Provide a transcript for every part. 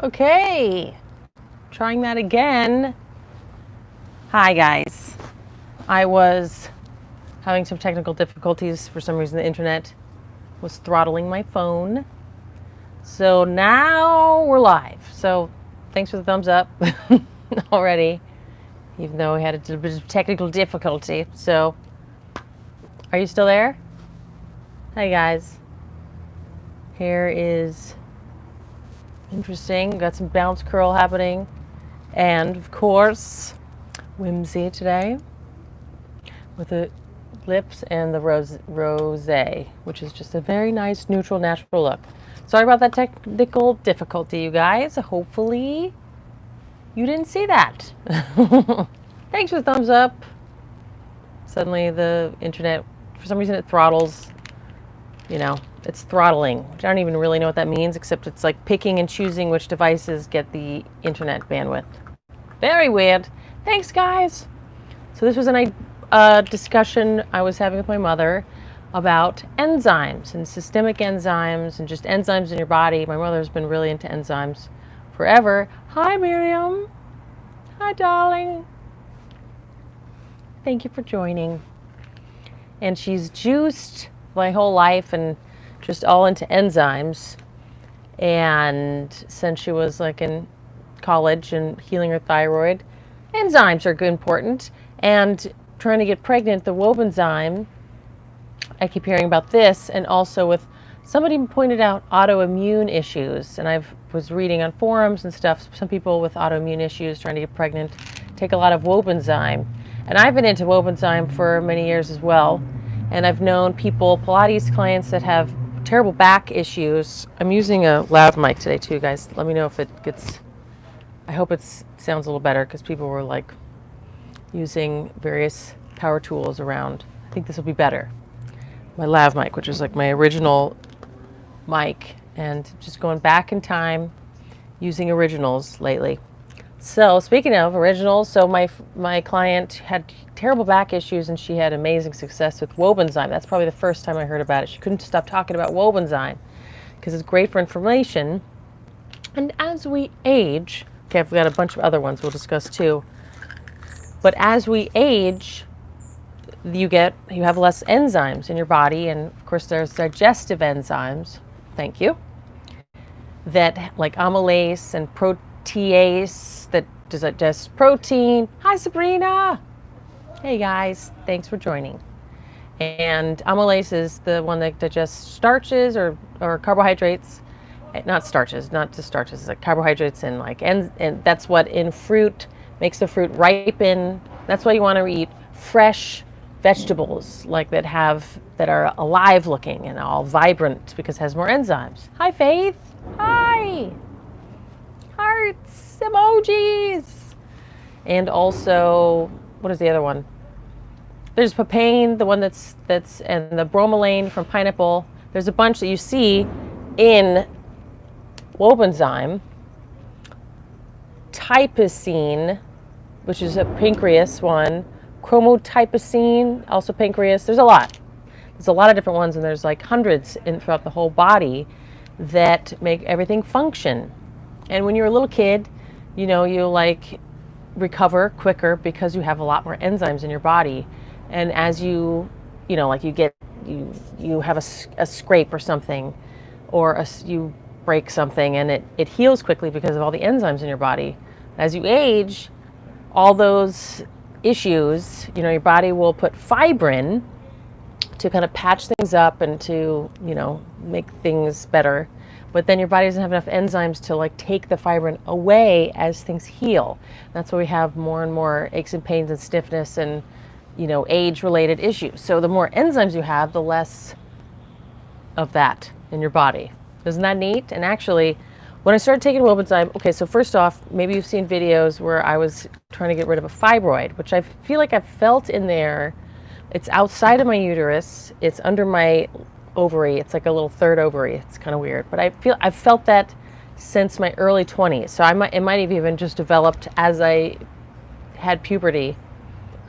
Okay, trying that again. Hi guys. I was having some technical difficulties. For some reason the internet was throttling my phone. So now we're live. So thanks for the thumbs up already, even though we had a bit of technical difficulty. So are you still there? Hi guys. Hair is interesting. Got some bounce curl happening. And of course, whimsy today with the lips and the rosé, which is just a very nice, neutral, natural look. Sorry about that technical difficulty, you guys. Hopefully you didn't see that. Thanks for the thumbs up. Suddenly the internet, for some reason it throttles, it's throttling. I don't even really know what that means, except it's like picking and choosing which devices get the internet bandwidth. Very weird. Thanks, guys. So this was a discussion I was having with my mother about enzymes and systemic enzymes and just enzymes in your body. My mother's been really into enzymes forever. Hi, Miriam. Hi, darling. Thank you for joining. And she's juiced my whole life and just all into enzymes. And since she was like in college and healing her thyroid, enzymes are good, important. And trying to get pregnant, the Wobenzyme, I keep hearing about this, and also with somebody pointed out autoimmune issues, and I was reading on forums and stuff, some people with autoimmune issues trying to get pregnant take a lot of Wobenzyme. And I've been into Wobenzyme for many years as well, and I've known people, Pilates clients, that have terrible back issues. I'm using a loud mic today too, guys. Let me know if it gets, I hope it sounds a little better, because people were like using various power tools around. I think this will be better. My lav mic, which is like my original mic, and just going back in time using originals lately. So speaking of originals, so my client had terrible back issues and she had amazing success with Wobenzyme. That's probably the first time I heard about it. She couldn't stop talking about Wobenzyme because it's great for inflammation. And as we age, okay, I've got a bunch of other ones we'll discuss too. But as we age, you have less enzymes in your body, and of course there's digestive enzymes, thank you, that like amylase and protease that digest protein. Hi Sabrina. Hey guys, thanks for joining. And amylase is the one that digests starches or carbohydrates, not starches, not just starches, like carbohydrates and and that's what in fruit makes the fruit ripen. That's why you want to eat fresh vegetables like that are alive looking and all vibrant, because it has more enzymes. Hi Faith. Hi. Hearts, emojis. And also, what is the other one? There's papain, the one that's and the bromelain from pineapple. There's a bunch that you see in Wobenzyme. Typicine, which is a pancreas one. Chromotypicine, also pancreas. There's a lot. There's a lot of different ones, and there's like hundreds throughout the whole body that make everything function. And when you're a little kid, you like recover quicker because you have a lot more enzymes in your body. And as you have a scrape or something, or you break something, and it heals quickly because of all the enzymes in your body. As you age, all those issues, your body will put fibrin to kind of patch things up and to, make things better. But then your body doesn't have enough enzymes to like take the fibrin away as things heal. That's why we have more and more aches and pains and stiffness and, age-related issues. So the more enzymes you have, the less of that in your body. Isn't that neat? And actually, when I started taking Wobenzyme, okay, so first off, maybe you've seen videos where I was trying to get rid of a fibroid, which I feel like I've felt in there. It's outside of my uterus. It's under my ovary. It's like a little third ovary. It's kind of weird, but I've felt that since my early 20s. So it might have even just developed as I had puberty.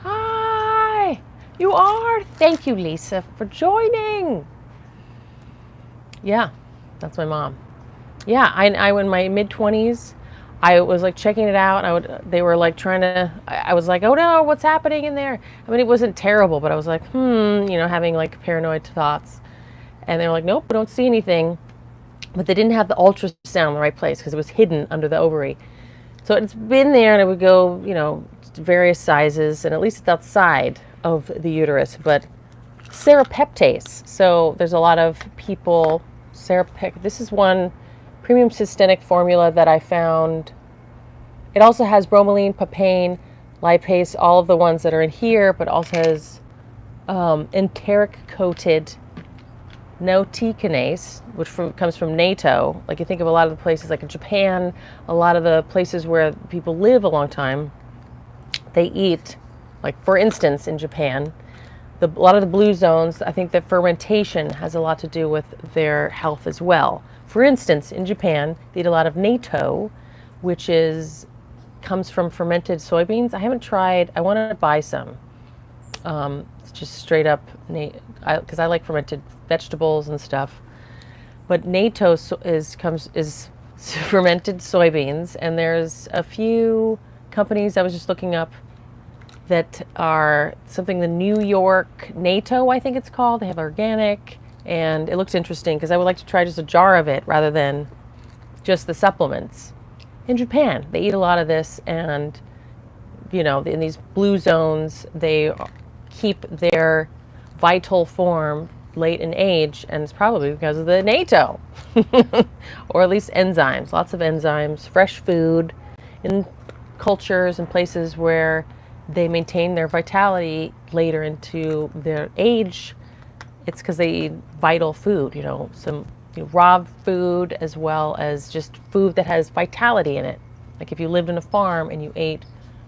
Hi, you are. Thank you, Lisa, for joining. Yeah, that's my mom. Yeah, I in my mid-20s, I was like checking it out. They were like trying to, I was like, oh no, what's happening in there? I mean, it wasn't terrible, but I was like, having like paranoid thoughts. And they were like, nope, we don't see anything. But they didn't have the ultrasound in the right place because it was hidden under the ovary. So it's been there, and it would go, various sizes, and at least it's outside of the uterus. But serapeptase. So there's a lot of people, this is one premium systemic formula that I found. It also has bromelain, papain, lipase, all of the ones that are in here, but also has enteric coated notekinase, which comes from NATO. Like you think of a lot of the places, like in Japan, a lot of the places where people live a long time, they eat, like for instance, in Japan, a lot of the blue zones, I think that fermentation has a lot to do with their health as well. For instance, in Japan, they eat a lot of natto, which comes from fermented soybeans. I haven't tried. I want to buy some. It's just straight up, because I like fermented vegetables and stuff. But natto is fermented soybeans, and there's a few companies I was just looking up that are something, the New York natto, I think it's called. They have organic, and it looks interesting because I would like to try just a jar of it rather than just the supplements. In Japan, they eat a lot of this, and in these blue zones, they keep their vital form late in age, and it's probably because of the natto, or at least enzymes. Lots of enzymes, fresh food, in cultures and places where they maintain their vitality later into their age. It's because they eat vital food, some raw food, as well as just food that has vitality in it. Like if you lived in a farm and you ate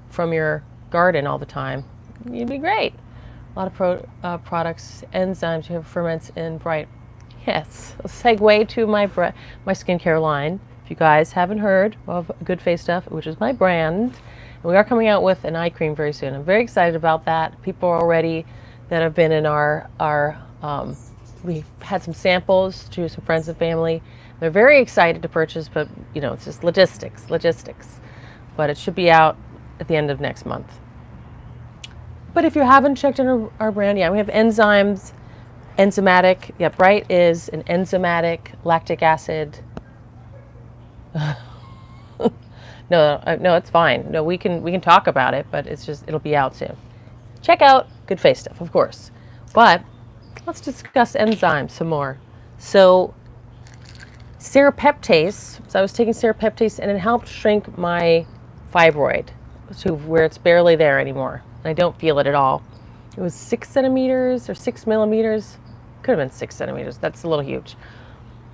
from your garden all the time, you'd be great. A lot of products, enzymes, you have ferments in bright. Yes, a segue to my skincare line. If you guys haven't heard of Good Face Stuff, which is my brand, and we are coming out with an eye cream very soon. I'm very excited about that. People already that have been in we've had some samples to some friends and family. They're very excited to purchase, but it's just logistics. But it should be out at the end of next month. But if you haven't checked in our brand, we have enzymes, enzymatic. Yep, Bright is an enzymatic lactic acid. No, it's fine. No, we can talk about it, but it'll be out soon. Check out Good Face Stuff, of course. But let's discuss enzymes some more. So serapeptase. So I was taking serapeptase, and it helped shrink my fibroid to where it's barely there anymore. I don't feel it at all. It was 6 centimeters or 6 millimeters. Could have been 6 centimeters. That's a little huge.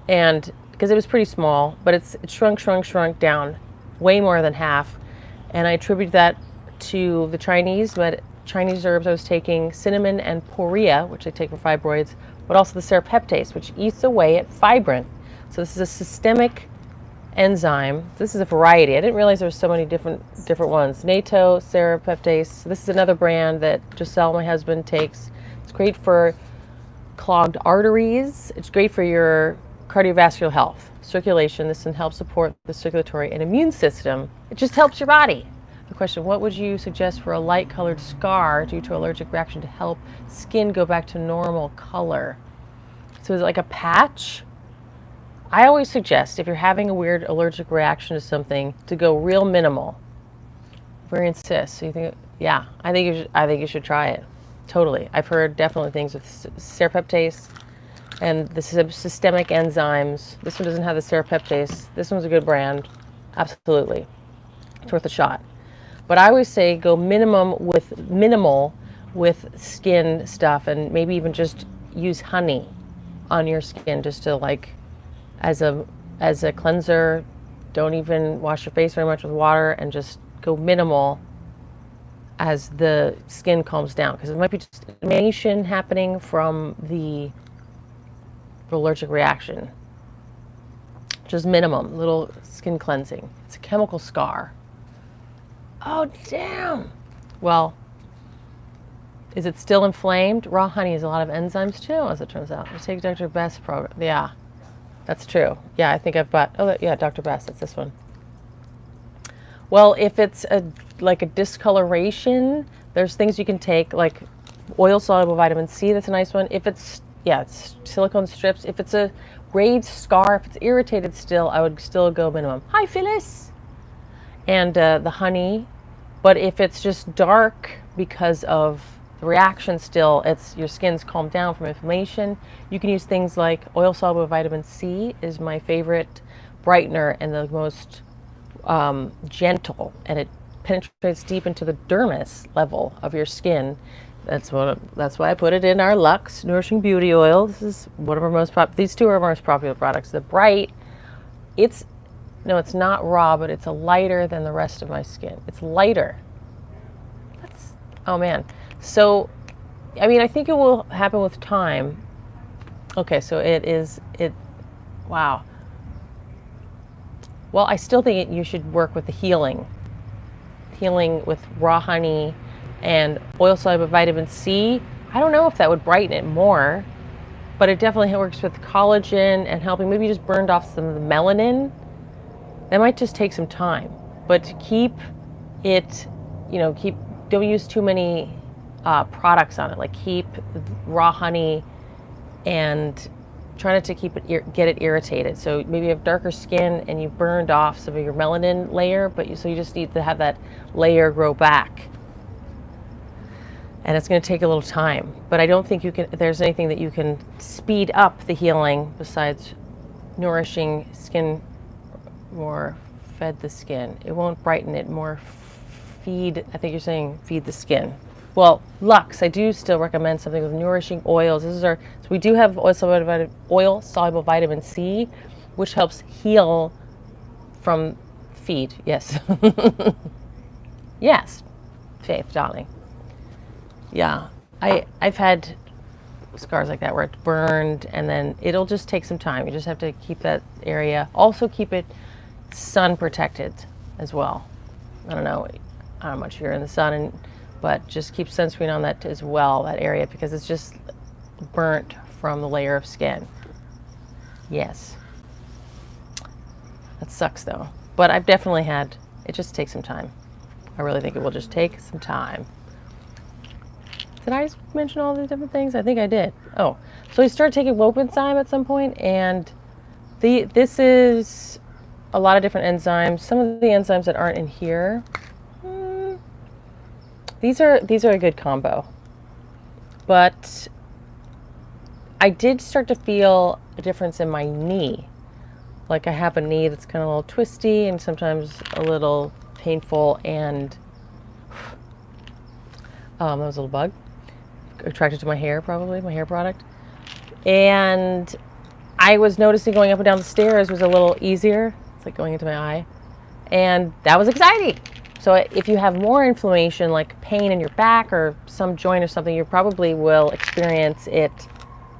And because it was pretty small, but it shrunk down way more than half. And I attribute that to the Chinese herbs I was taking, cinnamon and poria, which I take for fibroids, but also the serapeptase, which eats away at fibrin. So this is a systemic enzyme. This is a variety. I didn't realize there were so many different ones. Natto, serapeptase. This is another brand that Giselle, my husband, takes. It's great for clogged arteries. It's great for your cardiovascular health, circulation. This can help support the circulatory and immune system. It just helps your body. The question, what would you suggest for a light colored scar due to allergic reaction to help skin go back to normal color? So is it like a patch? I always suggest, if you're having a weird allergic reaction to something, to go real minimal. Very insist. So you think, yeah, I think you should try it. Totally. I've heard definitely things with serapeptase, and this is systemic enzymes. This one doesn't have the serapeptase. This one's a good brand. Absolutely. It's worth a shot. But I always say go minimal with skin stuff, and maybe even just use honey on your skin just to as a cleanser. Don't even wash your face very much with water, and just go minimal as the skin calms down, because it might be just inflammation happening from the allergic reaction. Just minimum, little skin cleansing. It's a chemical scar. Oh, damn. Well, is it still inflamed? Raw honey has a lot of enzymes too, as it turns out. I take Dr. Best program. Yeah. That's true. Yeah, I think I've bought, yeah, Dr. Best, it's this one. Well, if it's like a discoloration, there's things you can take, like oil soluble vitamin C, that's a nice one. If it's, yeah, it's silicone strips. If it's a raised scar, if it's irritated still, I would still go minimum. Hi, Phyllis. And the honey. But if it's just dark because of the reaction still, it's your skin's calmed down from inflammation, you can use things like oil soluble vitamin C is my favorite brightener and the most gentle, and it penetrates deep into the dermis level of your skin. That's why I put it in our LUX Nourishing Beauty Oil. This is one of our most these two are our most popular products. The Bright, it's not raw, but it's a lighter than the rest of my skin. It's lighter. Oh man. So, I mean, I think it will happen with time. Okay, so wow. Well, I still think you should work with the healing with raw honey and oil-soluble vitamin C. I don't know if that would brighten it more, but it definitely works with collagen and helping. Maybe you just burned off some of the melanin. That might just take some time, but to keep it, don't use too many products on it. Like keep raw honey and try not to get it irritated. So maybe you have darker skin and you burned off some of your melanin layer, so you just need to have that layer grow back. And it's going to take a little time, but I don't think there's anything that you can speed up the healing besides nourishing skin more, fed the skin. It won't brighten it more, I think you're saying feed the skin. Well, Lux, I do still recommend something with nourishing oils. So we do have oil soluble vitamin C, which helps heal from feed. Yes. Yes, Faith, darling. Yeah, I've had scars like that where it's burned, and then it'll just take some time. You just have to keep that area. Also keep it sun protected as well. I don't know how much you're in the sun, but just keep sunscreen on that as well, that area, because it's just burnt from the layer of skin. Yes. That sucks though. But I've definitely it just takes some time. I really think it will just take some time. Did I mention all these different things? I think I did. Oh, so we started taking Enzyme at some point, and this is a lot of different enzymes. Some of the enzymes that aren't in here, these are a good combo. But I did start to feel a difference in my knee. Like I have a knee that's kind of a little twisty and sometimes a little painful, and that was a little bug attracted to my hair, probably my hair product. And I was noticing going up and down the stairs was a little easier. It's like going into my eye, and that was exciting. So if you have more inflammation, like pain in your back or some joint or something, you probably will experience it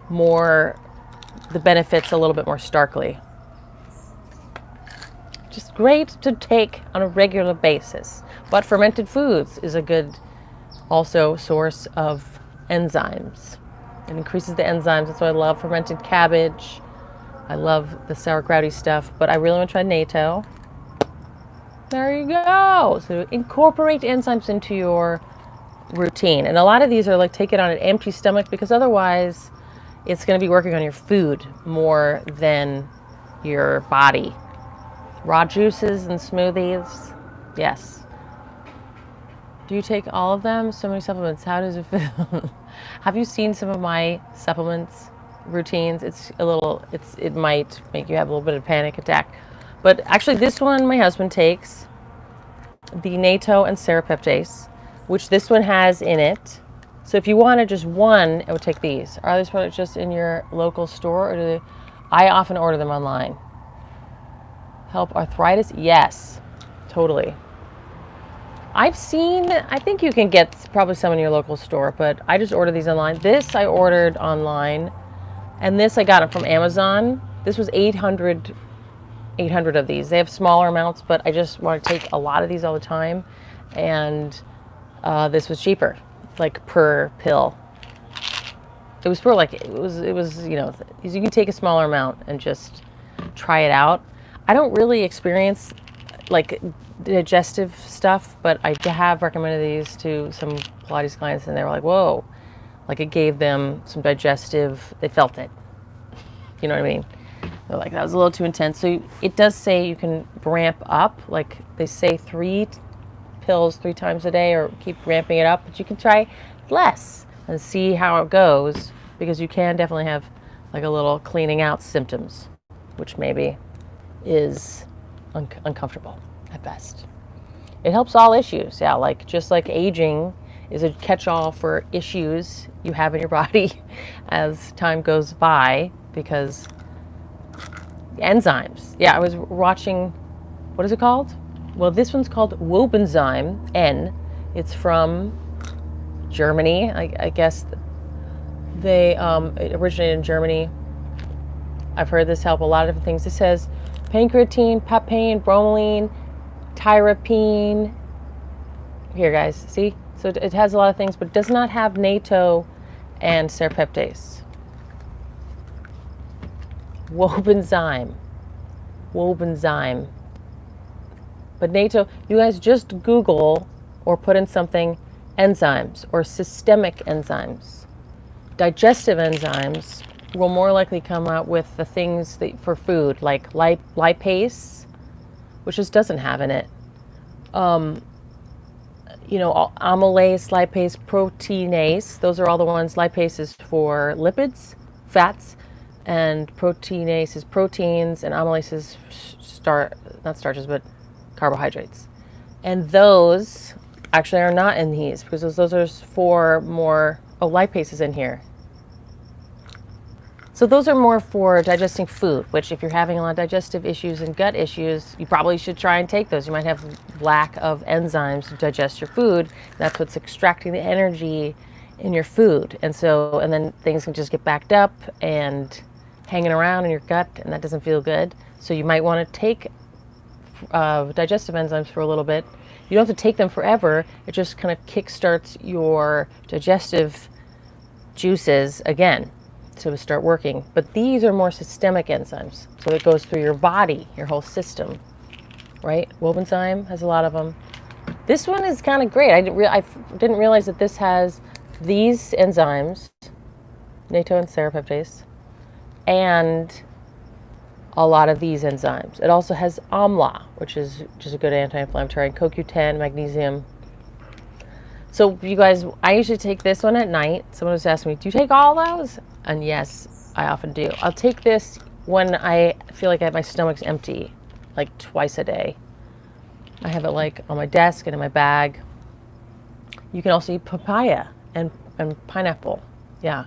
more, the benefits a little bit more starkly. Just great to take on a regular basis. But fermented foods is a good also source of enzymes. It increases the enzymes. That's why I love fermented cabbage. I love the sauerkrauty stuff, but I really want to try natto. There you go. So incorporate enzymes into your routine. And a lot of these are like take it on an empty stomach, because otherwise it's going to be working on your food more than your body. Raw juices and smoothies. Yes. Do you take all of them? So many supplements. How does it feel? Have you seen some of my supplements routines? It might make you have a little bit of a panic attack. But actually this one my husband takes, the natto and serapeptase, which this one has in it. So if you wanted just one, I would take these. Are these products just in your local store, or I often order them online? Help arthritis? Yes, totally. I think you can get probably some in your local store, but I just order these online. This I ordered online, and this I got it from Amazon. This was 800 of these. They have smaller amounts, but I just want to take a lot of these all the time, and this was cheaper, like per pill. It was you can take a smaller amount and just try it out. I don't really experience like digestive stuff, but I have recommended these to some Pilates clients and they were like, whoa, like it gave them some digestive, they felt it. You know what I mean? They're like, that was a little too intense. So it does say you can ramp up, like they say 3 pills 3 times a day, or keep ramping it up, but you can try less and see how it goes, because you can definitely have like a little cleaning out symptoms, which maybe is uncomfortable at best. It helps all issues. Yeah, like just like aging is a catch-all for issues you have in your body as time goes by, because enzymes. Yeah, I was watching, what is it called? Well, this one's called Wobenzyme N. It's from Germany. I guess they it originated in Germany. I've heard this help a lot of different things. It says pancreatine, papain, bromelain, tyrapine. Here, guys, see? So it has a lot of things, but it does not have natto and serpeptase. Wobenzyme. Wobenzyme. But natto, you guys just Google or put in something enzymes or systemic enzymes. Digestive enzymes will more likely come out with the things that, for food, like lipase, which just doesn't have in it. You know, amylase, lipase, proteinase, those are all the ones. Lipase is for lipids, fats, and proteinase is proteins, and amylase is not starches, but carbohydrates. And those actually are not in these, because those are for more, lipase is in here. So those are more for digesting food, which if you're having a lot of digestive issues and gut issues, you probably should try and take those. You might have lack of enzymes to digest your food. That's what's extracting the energy in your food. And then things can just get backed up and hanging around in your gut, and that doesn't feel good. So you might want to take digestive enzymes for a little bit. You don't have to take them forever. It just kind of kickstarts your digestive juices again to start working. But these are more systemic enzymes, so it goes through your body, your whole system, right? Wobenzyme has a lot of them. This one is kind of great. I didn't realize that this has these enzymes, natto and serpeptase, and a lot of these enzymes. It also has amla, which is just a good anti-inflammatory, and CoQ10, magnesium. So you guys, I usually take this one at night. Someone was asking me, do you take all those? And yes, I often do. I'll take this when I feel like my stomach's empty, like twice a day. I have it like on my desk and in my bag. You can also eat papaya and pineapple. Yeah.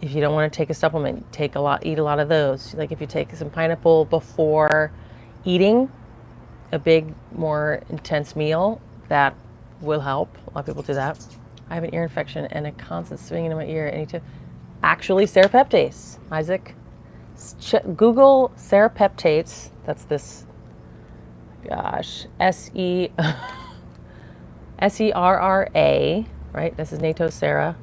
If you don't want to take a supplement, eat a lot of those. Like if you take some pineapple before eating a big, more intense meal, that will help. A lot of people do that. I have an ear infection and a constant swinging in my ear. I need to actually serpeptase. Isaac, Google serpeptates. That's this. Gosh, S-E-R-R-A, right? This is natto sera.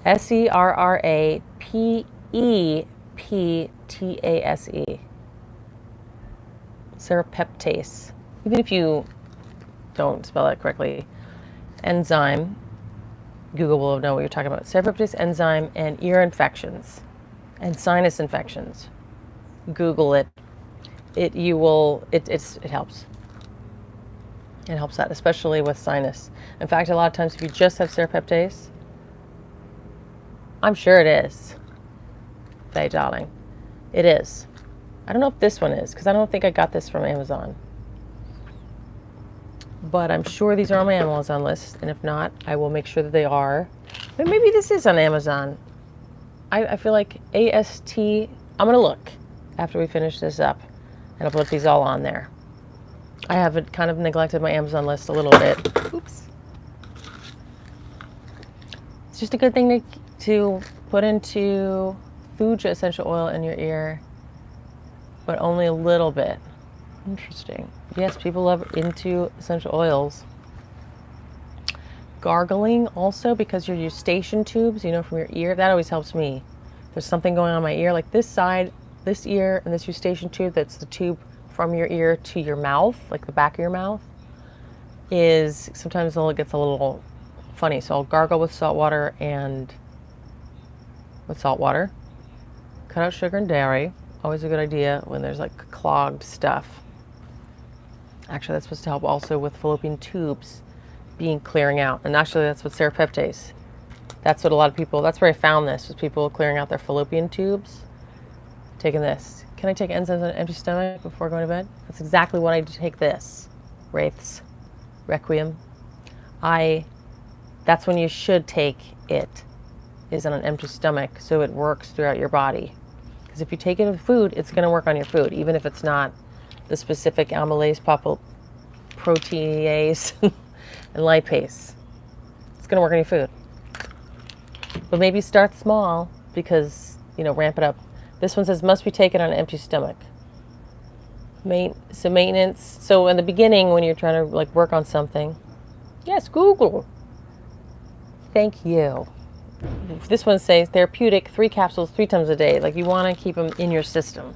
S-E-R-R-A-P-E-P-T-A-S-E. Serpeptase. Even if you don't spell that correctly, enzyme, Google will know what you're talking about. Serpeptase enzyme and ear infections and sinus infections. Google it. It helps. It helps that, especially with sinus. In fact, a lot of times if you just have serpeptase, I'm sure it is. Faye, darling. It is. I don't know if this one is, because I don't think I got this from Amazon. But I'm sure these are on my Amazon list, and if not, I will make sure that they are. But maybe this is on Amazon. I feel like AST, I'm going to look after we finish this up, and I'll put these all on there. I have kind of neglected my Amazon list a little bit. Oops. It's just a good thing to put into Fuja essential oil in your ear, but only a little bit. Interesting. Yes, people love into essential oils. Gargling also, because your eustachian tubes, from your ear, that always helps me. There's something going on in my ear, like this side, this ear and this eustachian tube, that's the tube from your ear to your mouth, like the back of your mouth, is sometimes it gets a little funny. So I'll gargle with salt water cut out sugar and dairy. Always a good idea when there's like clogged stuff. Actually, that's supposed to help also with fallopian tubes clearing out. And actually, that's what serapeptase. That's what a lot of people, that's where I found this, was people clearing out their fallopian tubes, taking this. Can I take enzymes on an empty stomach before going to bed? That's exactly what I take this. Wraiths, Requiem. That's when you should take it, is on an empty stomach, so it works throughout your body. Because if you take it with food, it's going to work on your food, even if it's not the specific amylase, proteinase, and lipase. It's going to work on your food. But maybe start small because, ramp it up. This one says must be taken on an empty stomach. So maintenance. So in the beginning, when you're trying to work on something, yes, Google. Thank you. This one says therapeutic, 3 capsules 3 times a day. You want to keep them in your system.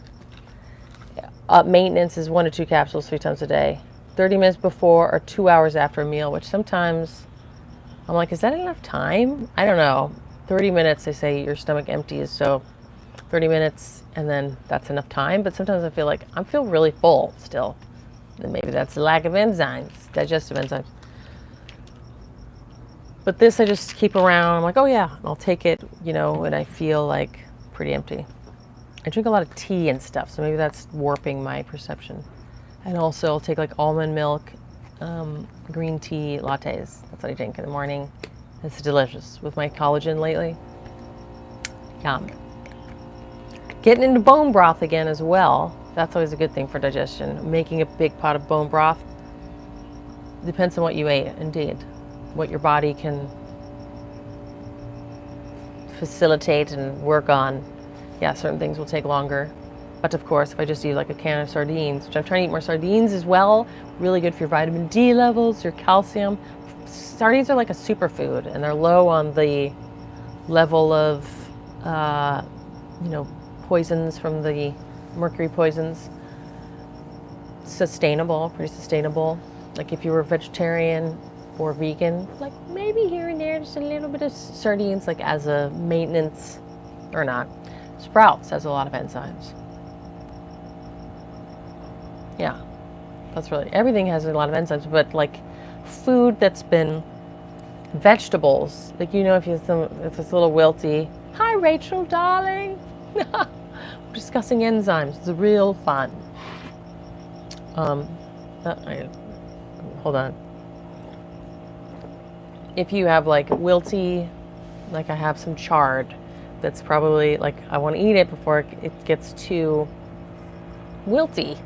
Maintenance is 1 to 2 capsules 3 times a day. 30 minutes before or 2 hours after a meal, which sometimes I'm like, is that enough time? I don't know. 30 minutes, they say your stomach empties, so 30 minutes and then that's enough time. But sometimes I feel like I feel really full still. And maybe that's the lack of enzymes, digestive enzymes. But this I just keep around. I'm like, oh yeah, I'll take it, when I feel like pretty empty. I drink a lot of tea and stuff, so maybe that's warping my perception. And also I'll take almond milk, green tea lattes. That's what I drink in the morning. It's delicious with my collagen lately. Yum. Getting into bone broth again as well. That's always a good thing for digestion. Making a big pot of bone broth. Depends on what you ate, indeed. What your body can facilitate and work on. Yeah, certain things will take longer. But of course, if I just eat a can of sardines, which I'm trying to eat more sardines as well, really good for your vitamin D levels, your calcium. Sardines are like a superfood, and they're low on the level of, poisons from the mercury poisons. Sustainable, pretty sustainable. If you were vegetarian or vegan, maybe here and there, just a little bit of sardines, as a maintenance, or not. Sprouts has a lot of enzymes. Yeah, that's really, everything has a lot of enzymes, but food that's been vegetables, if it's a little wilty. Hi, Rachel, darling. We're discussing enzymes. It's real fun. Hold on. If you have wilty, I have some chard, that's probably I want to eat it before it gets too wilty.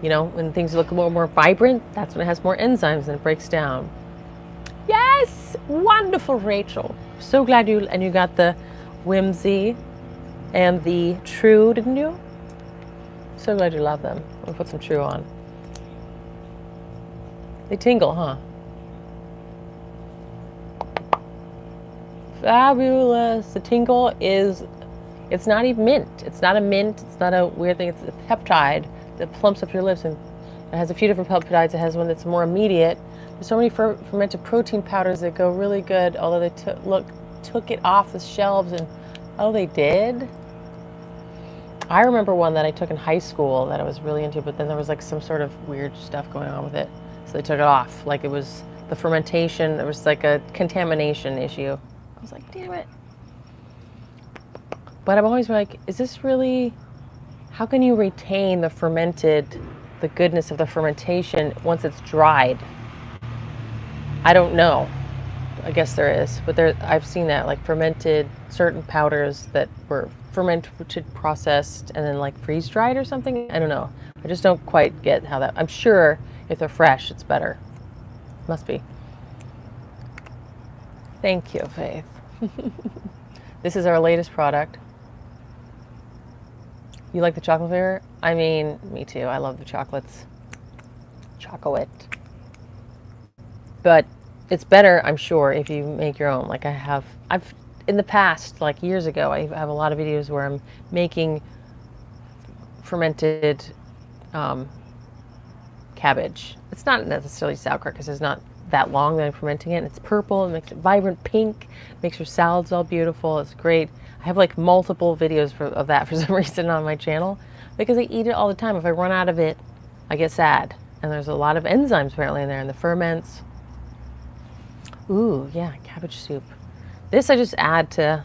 When things look a little more vibrant, that's when it has more enzymes and it breaks down. Yes! Wonderful, Rachel. So glad you got the Whimsy and the True, didn't you? So glad you love them. I'm gonna put some True on. They tingle, huh? Fabulous. The tingle is, it's not even mint. It's not a mint. It's not a weird thing. It's a peptide that plumps up your lips, and it has a few different peptides. It has one that's more immediate. There's so many fermented protein powders that go really good, although they took it off the shelves, and oh, they did? I remember one that I took in high school that I was really into, but then there was some sort of weird stuff going on with it, so they took it off. It was the fermentation, it was a contamination issue. I was like, damn it. But I'm always is this really, how can you retain the goodness of the fermentation once it's dried? I don't know. I guess there is, but I've seen that, fermented certain powders that were fermented, processed, and then freeze dried or something. I don't know. I just don't quite get how that, I'm sure if they're fresh, it's better. Must be. Thank you, Faith. This is our latest product. You like the chocolate flavor? I mean, me too. I love the chocolates. Chocolate. But it's better, I'm sure, if you make your own. in the past, like years ago, I have a lot of videos where I'm making fermented cabbage. It's not necessarily sauerkraut because it's not that long that I'm fermenting it. It's purple. It makes it vibrant pink. Makes your salads all beautiful. It's great. I have like multiple videos of that for some reason on my channel because I eat it all the time. If I run out of it, I get sad. And there's a lot of enzymes apparently in there and the ferments. Ooh, yeah, cabbage soup. This I just add to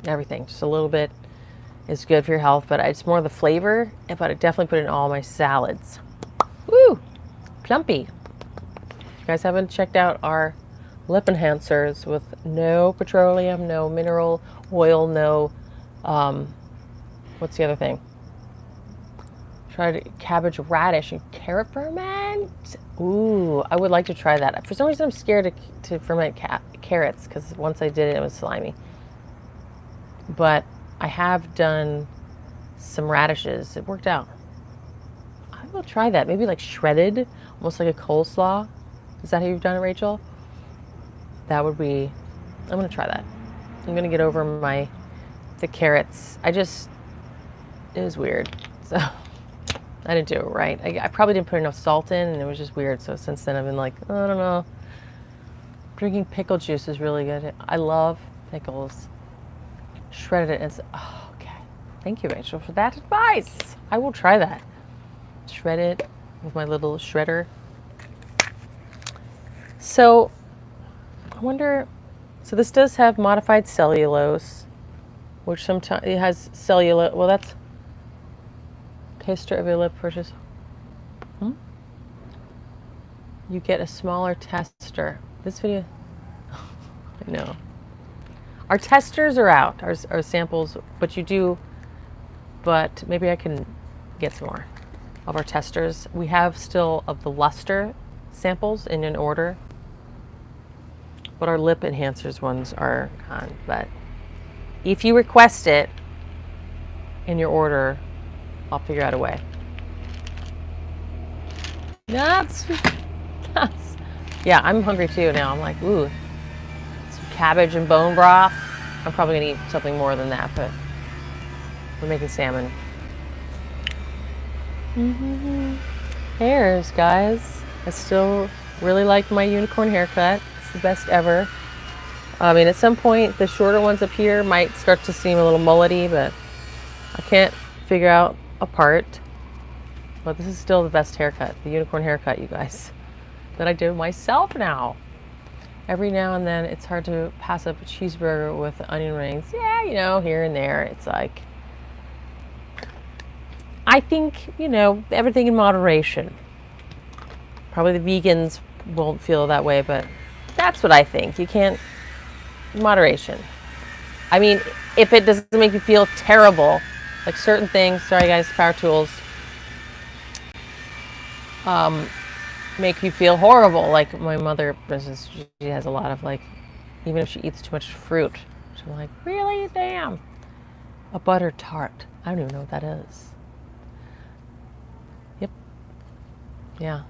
everything. Just a little bit is good for your health, but it's more the flavor. But I definitely put it in all my salads. Woo! Plumpy. If you guys haven't checked out our lip enhancers with no petroleum, no mineral oil, no, what's the other thing? Tried cabbage radish and carrot ferment. Ooh, I would like to try that. For some reason, I'm scared to ferment carrots because once I did it, it was slimy. But I have done some radishes. It worked out. I will try that. Maybe like shredded, almost like a coleslaw. Is that how you've done it, Rachel? That would be, I'm going to try that. I'm going to get over the carrots. It was weird. So I didn't do it right. I probably didn't put enough salt in and it was just weird. So since then I've been like, I don't know. Drinking pickle juice is really good. I love pickles. Shredded it. Oh, okay. Thank you, Rachel, for that advice. I will try that. Shred it with my little shredder. So I wonder, so this does have modified cellulose, which sometimes it has cellulose. Well, that's taster of your lip purchase. You get a smaller tester. This video, I know. Our testers are out, our samples, but maybe I can get some more of our testers. We have still of the luster samples in an order, but our lip enhancers ones are gone. But if you request it in your order, I'll figure out a way. Yeah, I'm hungry too now. I'm like, ooh, some cabbage and bone broth. I'm probably gonna eat something more than that, but we're making salmon. Hairs, guys. I still really like my unicorn haircut. It's the best ever. I mean, at some point, the shorter ones up here might start to seem a little mullety, but I can't figure out a part. But this is still the best haircut, the unicorn haircut, you guys, that I do myself now. Every now and then, it's hard to pass up a cheeseburger with onion rings. Yeah, you know, here and there. It's like, I think, you know, everything in moderation. Probably the vegans won't feel that way, but that's what I think. You can't, moderation. I mean, if it doesn't make you feel terrible, like certain things, sorry guys, power tools, make you feel horrible. Like my mother, she has a lot of like, even if she eats too much fruit, she's like, really? Damn. A butter tart. I don't even know what that is. Yep. Yeah.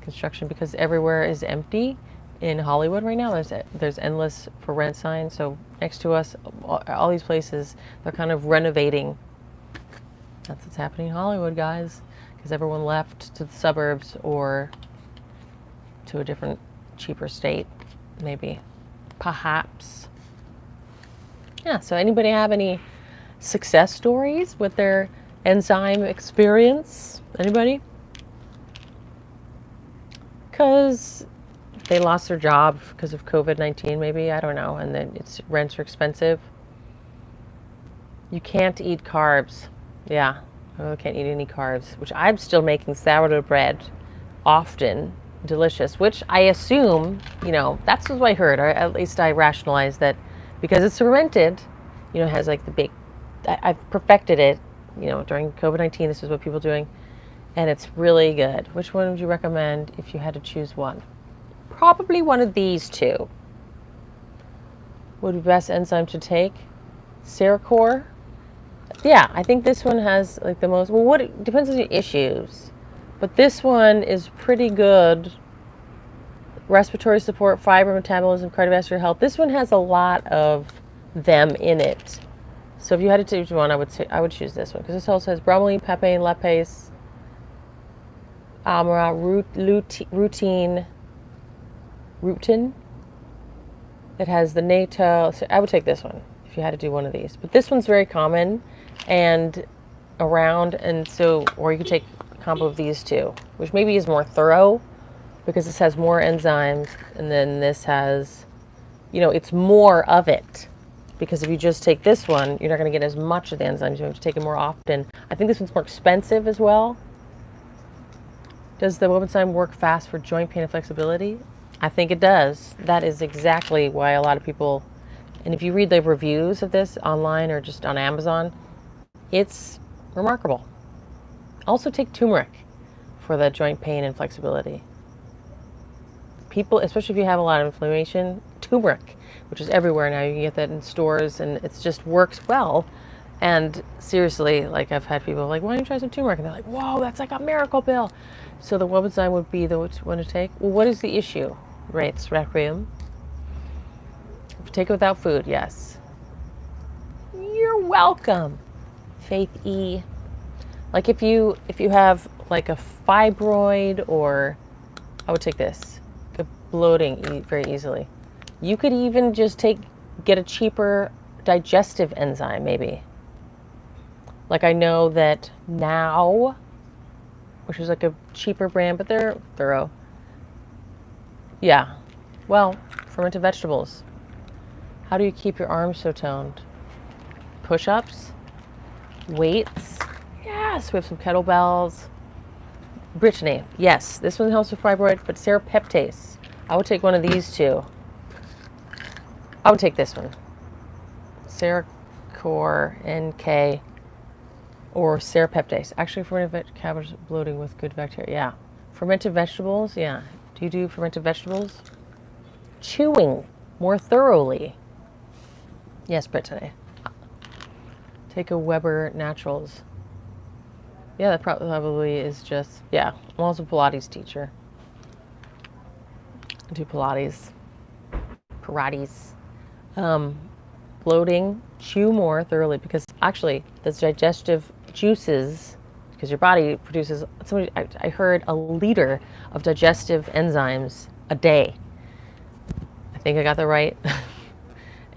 Construction, because everywhere is empty in Hollywood right now. There's endless for rent signs. So next to us, all these places, they're kind of renovating. That's what's happening in Hollywood, guys, because everyone left to the suburbs or to a different, cheaper state, maybe, perhaps. Yeah, so anybody have any success stories with their enzyme experience? Anybody? Because they lost their job because of COVID-19, maybe, I don't know, and then rents are expensive. You can't eat carbs. Yeah, I can't eat any carbs, which I'm still making sourdough bread often, delicious, which I assume, you know, that's what I heard, or at least I rationalized that because it's fermented, you know, it has like the big, I've perfected it, you know, during COVID-19, this is what people are doing, and it's really good. Which one would you recommend if you had to choose one? Probably one of these two. Would be best enzyme to take? Cerecore? Yeah, I think this one has like the most, well, what depends on the issues, but this one is pretty good. Respiratory support, fiber, metabolism, cardiovascular health. This one has a lot of them in it. So if you had to choose one, I would choose this one because this also has bromelain, papain, lipase, amara, rutin. It has the natto. So I would take this one if you had to do one of these. But this one's very common and around, and so, or you could take a combo of these two, which maybe is more thorough because this has more enzymes, and then this has, you know, it's more of it. Because if you just take this one, you're not going to get as much of the enzymes. You have to take it more often. I think this one's more expensive as well. Does the Enzyme work fast for joint pain and flexibility? I think it does. That is exactly why a lot of people, and if you read the reviews of this online or just on Amazon, it's remarkable. Also take turmeric for the joint pain and flexibility. People, especially if you have a lot of inflammation, turmeric, which is everywhere now, you can get that in stores, and it just works well. And seriously, like I've had people like, why don't you try some turmeric? And they're like, whoa, that's like a miracle pill. So the Wobenzyme would be the one to take. Well, what is the issue? Rates, requiem. Take it without food, yes. You're welcome. Faith E. Like if you have like a fibroid, or I would take this. The bloating very easily. You could even just get a cheaper digestive enzyme maybe. Like I know that Now, which is like a cheaper brand, but they're thorough. Yeah. Well, fermented vegetables. How do you keep your arms so toned? Push-ups? Weights? Yes, we have some kettlebells. Brittany, yes, this one helps with fibroid, but serapeptase. I would take one of these two. I would take this one. Seracor NK or serapeptase. Actually, fermented cabbage bloating with good bacteria. Yeah. Fermented vegetables, yeah. Do you do fermented vegetables? Chewing more thoroughly. Yes, Brittany. Take a Weber Naturals. Yeah, that probably is just, yeah. I'm also a Pilates teacher. I do Pilates. Bloating, chew more thoroughly, because actually the digestive juices, because your body produces, I heard, 1 liter of digestive enzymes a day. I think I got that right.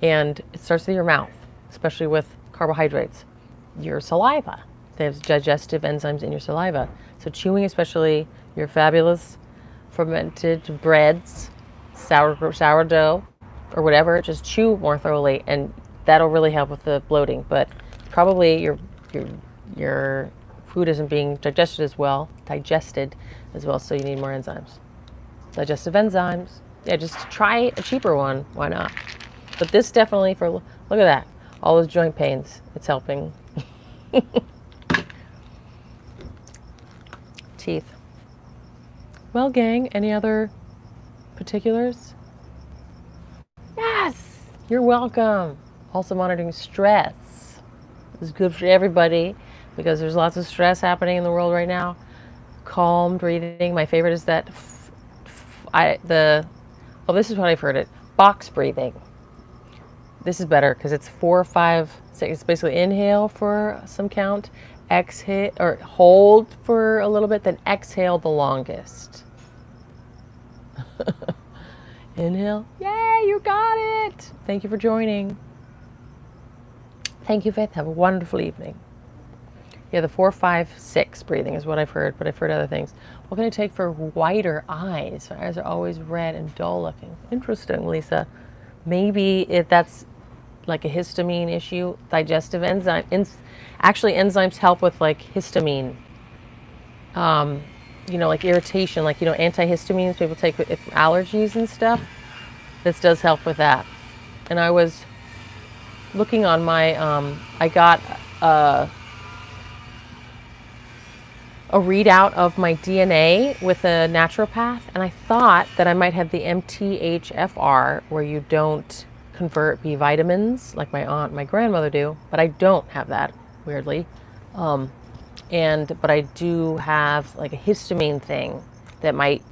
And it starts with your mouth, especially with carbohydrates. Your saliva. There's digestive enzymes in your saliva. So chewing, especially your fabulous fermented breads, sourdough, or whatever, just chew more thoroughly, and that'll really help with the bloating. But probably your food isn't being digested as well, so you need more enzymes. Digestive enzymes. Yeah, just try a cheaper one. Why not? But this definitely look at that. All those joint pains, it's helping. Teeth. Well, gang, any other particulars? Yes, you're welcome. Also monitoring stress is good for everybody because there's lots of stress happening in the world right now. Calm breathing. My favorite is that this is what I've heard it. Box breathing. This is better because it's 4, 5, 6. It's basically inhale for some count, exhale or hold for a little bit, then exhale the longest. Inhale. Yay, you got it. Thank you for joining. Thank you, Faith. Have a wonderful evening. Yeah, the 4, 5, 6 breathing is what I've heard, but I've heard other things. What can I take for whiter eyes? My eyes are always red and dull looking. Interesting, Lisa. Maybe if that's like a histamine issue, digestive enzyme. Actually, enzymes help with like histamine. Like irritation, like, antihistamines people take with allergies and stuff. This does help with that. And I was looking on my, I got a readout of my DNA with a naturopath, and I thought that I might have the MTHFR, where you don't convert B vitamins like my aunt and my grandmother do, but I don't have that, weirdly. But I do have like a histamine thing that might,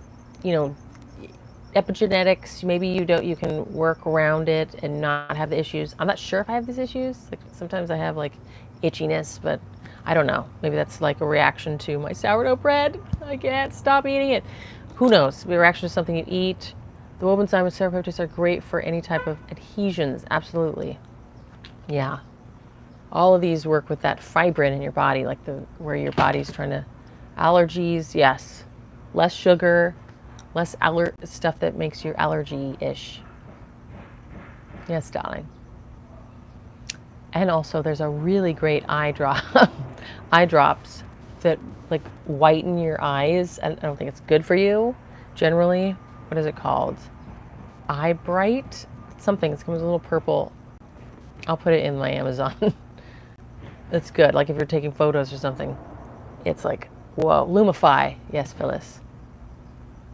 epigenetics, maybe you can work around it and not have the issues. I'm not sure if I have these issues. Like sometimes I have like itchiness, but I don't know. Maybe that's like a reaction to my sourdough bread. I can't stop eating it. Who knows? Maybe a reaction to something you eat. The woven enzymes and serapeptides are great for any type of adhesions. Absolutely. Yeah. All of these work with that fibrin in your body, like where your body's trying to allergies. Yes. Less sugar, less stuff that makes you allergy-ish. Yes, darling. And also there's a really great eye drops that like whiten your eyes. I don't think it's good for you generally. What is it called? Eye Bright? Something. It comes a little purple. I'll put it in my Amazon. It's good. Like if you're taking photos or something. It's like, whoa, Lumify. Yes, Phyllis.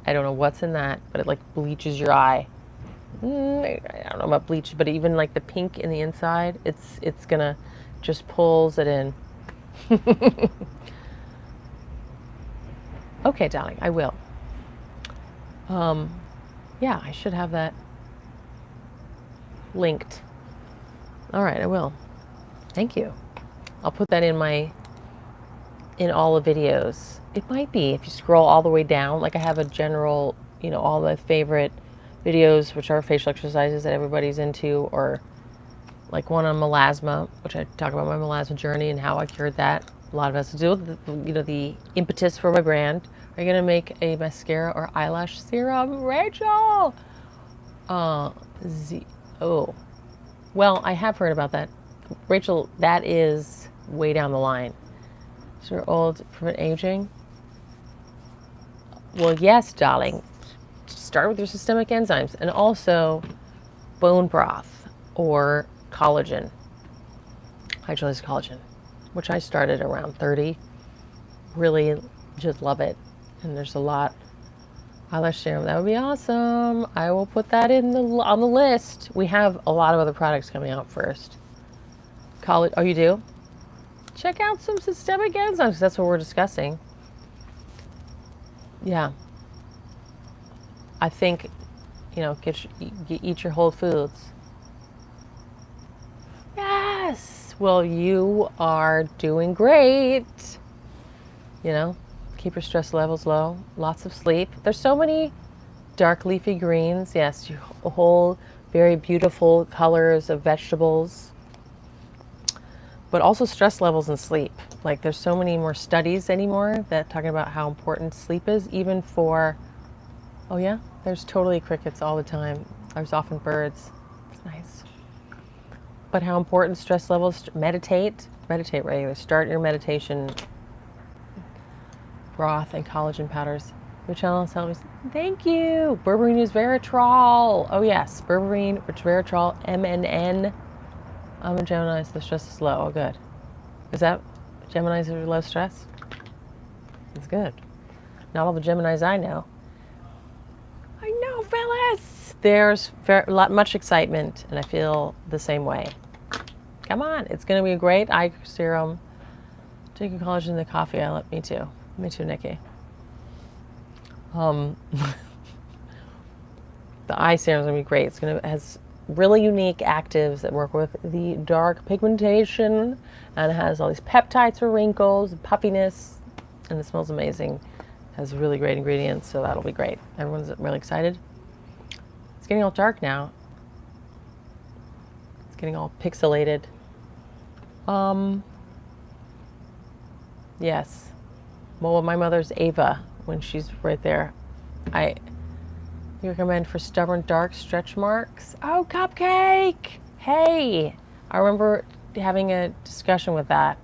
I don't know what's in that, but it like bleaches your eye. I don't know about bleach, but even like the pink in the inside, it's gonna just pulls it in. Okay, darling, I will. Yeah, I should have that linked. All right, I will. Thank you. I'll put that in all the videos. It might be if you scroll all the way down, like I have a general, all the favorite videos, which are facial exercises that everybody's into, or like one on melasma, which I talk about my melasma journey and how I cured that. A lot of it has to do with the impetus for my brand. Are you gonna make a mascara or eyelash serum, Rachel? Oh, well, I have heard about that, Rachel. That is way down the line. So old prevent aging. Well, yes, darling. Start with your systemic enzymes and also bone broth or collagen, hydrolyzed collagen, which I started around 30. Really just love it. And there's a lot. Eyelash serum, that would be awesome. I will put that on the list. We have a lot of other products coming out first. Oh, you do? Check out some systemic enzymes. That's what we're discussing. Yeah. I think, eat your whole foods. Yes. Well, you are doing great. Keep your stress levels low. Lots of sleep. There's so many dark leafy greens. Yes, whole, very beautiful colors of vegetables. But also stress levels and sleep. Like there's so many more studies anymore that talking about how important sleep is, even for, oh yeah, there's totally crickets all the time. There's often birds. It's nice. But how important stress levels, meditate regularly. Start your meditation. Broth and collagen powders. Your channel is helping. Thank you. Berberine is Resveratrol. Oh yes, Berberine, Resveratrol, MNN. I'm a Gemini, so the stress is low. Oh, good. Is that Geminis are low stress? It's good. Not all the Geminis I know. I know, Phyllis. There's much excitement, and I feel the same way. Come on, it's going to be a great eye serum. Taking collagen in the coffee. Me too. Me too, Nikki. The eye serum is going to be great. Has really unique actives that work with the dark pigmentation, and it has all these peptides for wrinkles and puffiness, and it smells amazing. It has really great ingredients, so that'll be great. Everyone's really excited. It's getting all dark now. It's getting all pixelated. Yes. Well, my mother's Ava, when she's right there. You recommend for stubborn dark stretch marks? Oh, Cupcake! Hey, I remember having a discussion with that.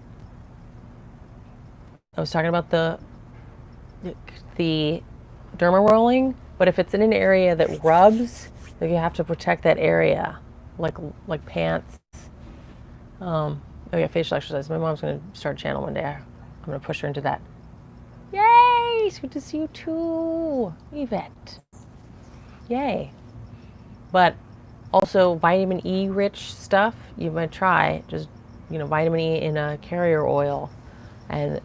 I was talking about the derma rolling, but if it's in an area that rubs, then you have to protect that area, like pants. Oh yeah, facial exercise. My mom's gonna start a channel one day. I'm gonna push her into that. Yay! It's good to see you too, Yvette. Yay. But also vitamin E rich stuff you might try. Just vitamin E in a carrier oil, and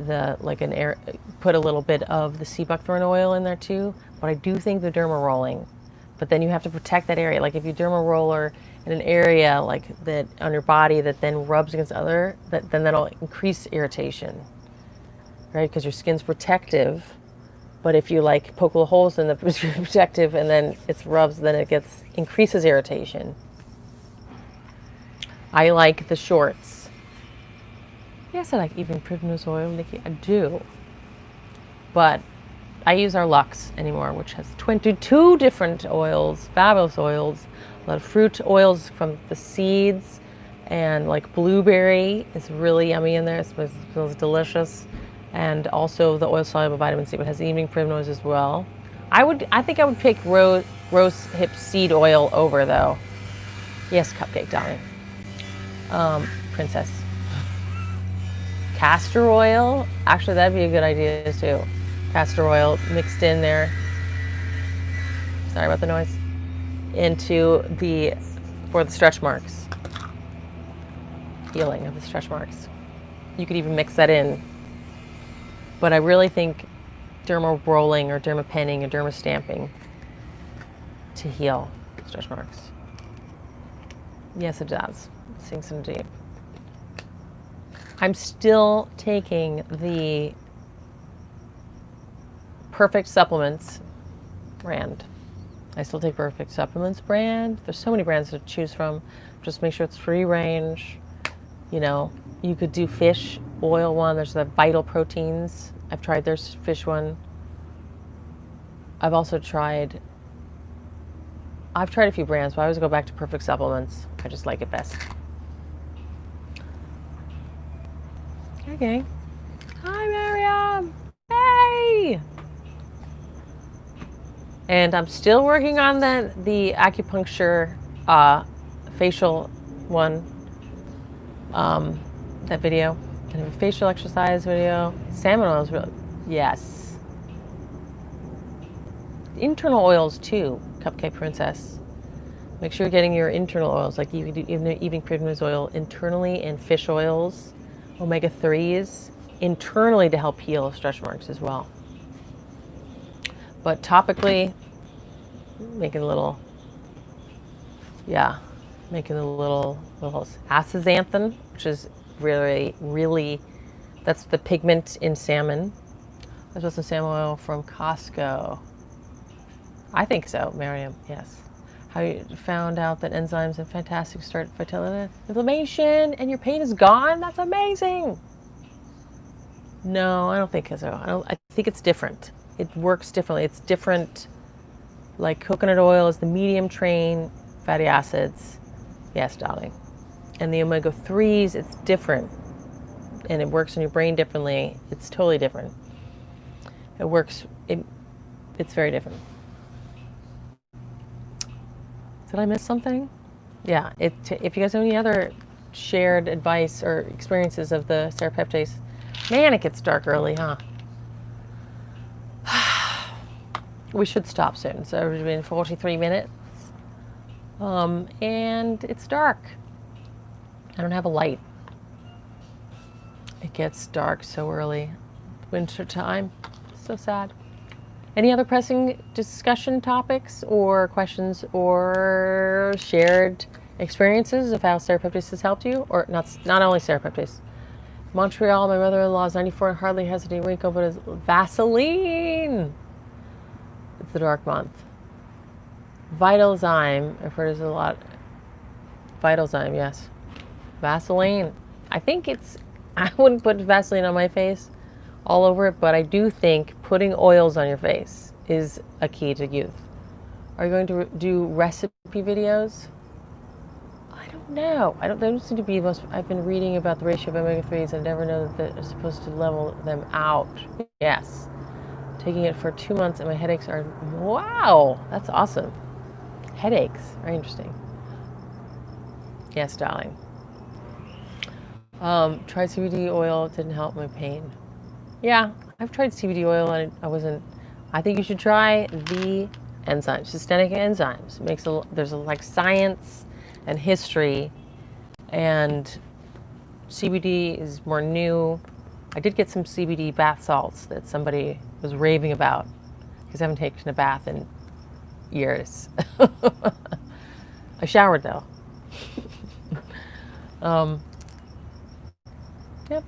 put a little bit of the sea buckthorn oil in there too. But I do think the derma rolling but then you have to protect that area. Like if you derma roller in an area like that on your body that then rubs against other, then that'll increase irritation, right? Because your skin's protective, but if you like poke little holes in the protective and then it rubs, then it increases irritation. I like the shorts. Yes, I like even primrose oil, Nikki. I do. But I use our LUX anymore, which has 22 different oils, fabulous oils, a lot of fruit oils from the seeds, and like blueberry is really yummy in there. It smells delicious. And also the oil soluble vitamin C, but has evening primrose as well. I think I would pick rose hip seed oil over though. Yes, Cupcake darling. Princess. Castor oil, actually that'd be a good idea too. Castor oil mixed in there. Sorry about the noise. For the stretch marks. Healing of the stretch marks. You could even mix that in. But I really think derma rolling or derma penning or derma stamping to heal stretch marks. Yes, it does. It sinks in deep. I'm still taking the Perfect Supplements brand. I still take Perfect Supplements brand. There's so many brands to choose from. Just make sure it's free range. You know, you could do fish oil one. There's the Vital Proteins. I've tried their fish one. I've tried a few brands, but I always go back to Perfect Supplements. I just like it best. Okay. Hi, Miriam. Hey. And I'm still working on the acupuncture facial one. That video. And a facial exercise video. Salmon oil is really, yes. Internal oils too, Cupcake Princess. Make sure you're getting your internal oils, like you can do evening primrose oil internally, and fish oils, omega-3s, internally to help heal stretch marks as well. But topically, making the little astaxanthin, which is really, that's the pigment in salmon. There's also salmon oil from Costco. I think so, Miriam, yes. How you found out that enzymes and fantastic start vitality, inflammation, and your pain is gone? That's amazing. No, I don't think so. I think it's different. It works differently. It's different. Like coconut oil is the medium chain fatty acids. Yes, darling. And the omega-3s, it's different. And it works in your brain differently. It's totally different. It's very different. Did I miss something? Yeah, if you guys have any other shared advice or experiences of the serapeptase, man, it gets dark early, huh? We should stop soon. So it's been 43 minutes. And it's dark. I don't have a light. It gets dark so early. Winter time. So sad. Any other pressing discussion topics or questions or shared experiences of how serapeptase has helped you? Or not only serapeptase. Montreal, my mother-in-law is 94 and hardly has any wrinkle, but is Vaseline. It's the dark month. Vitalzyme, I've heard there's a lot. Vitalzyme, yes. Vaseline. I wouldn't put Vaseline on my face all over it, but I do think putting oils on your face is a key to youth. Are you going to do recipe videos? I don't know. They don't seem to be most. I've been reading about the ratio of omega-3s and never know that they're supposed to level them out. Yes. Taking it for 2 months and my headaches are, wow, that's awesome. Headaches, very interesting. Yes, darling. Tried CBD oil, didn't help my pain. Yeah, I've tried CBD oil and I think you should try the enzymes, systemic enzymes. There's like science and history, and CBD is more new. I did get some CBD bath salts that somebody was raving about because I haven't taken a bath in years. I showered though. Yep.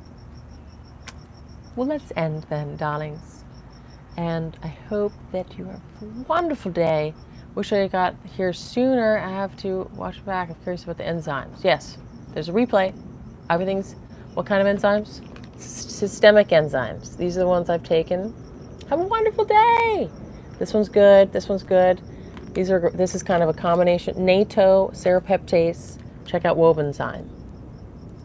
Well, let's end then, darlings. And I hope that you have a wonderful day. Wish I got here sooner. I have to watch back. I'm curious about the enzymes. Yes, there's a replay. Everything's, what kind of enzymes? Systemic enzymes. These are the ones I've taken. Have a wonderful day. This one's good. This one's good. This is kind of a combination. NATO, serapeptase. Check out Wobenzyme.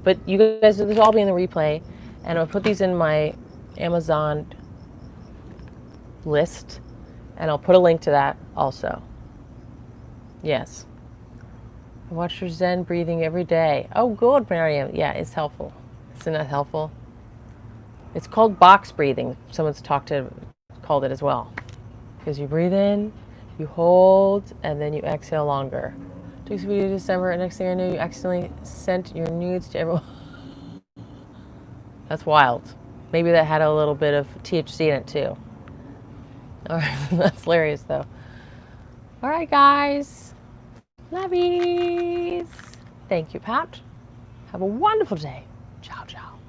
But you guys, this will all be in the replay. And I'll put these in my Amazon list. And I'll put a link to that also. Yes. I watch your Zen breathing every day. Oh, good, Miriam. Yeah, it's helpful. Isn't that helpful? It's called box breathing. Someone's called it as well. Because you breathe in, you hold, and then you exhale longer. Takes me to December, and next thing I knew, you accidentally sent your nudes to everyone. That's wild. Maybe that had a little bit of THC in it too. All right, that's hilarious though. All right, guys. Lovies. Thank you, Pat. Have a wonderful day. Ciao, ciao.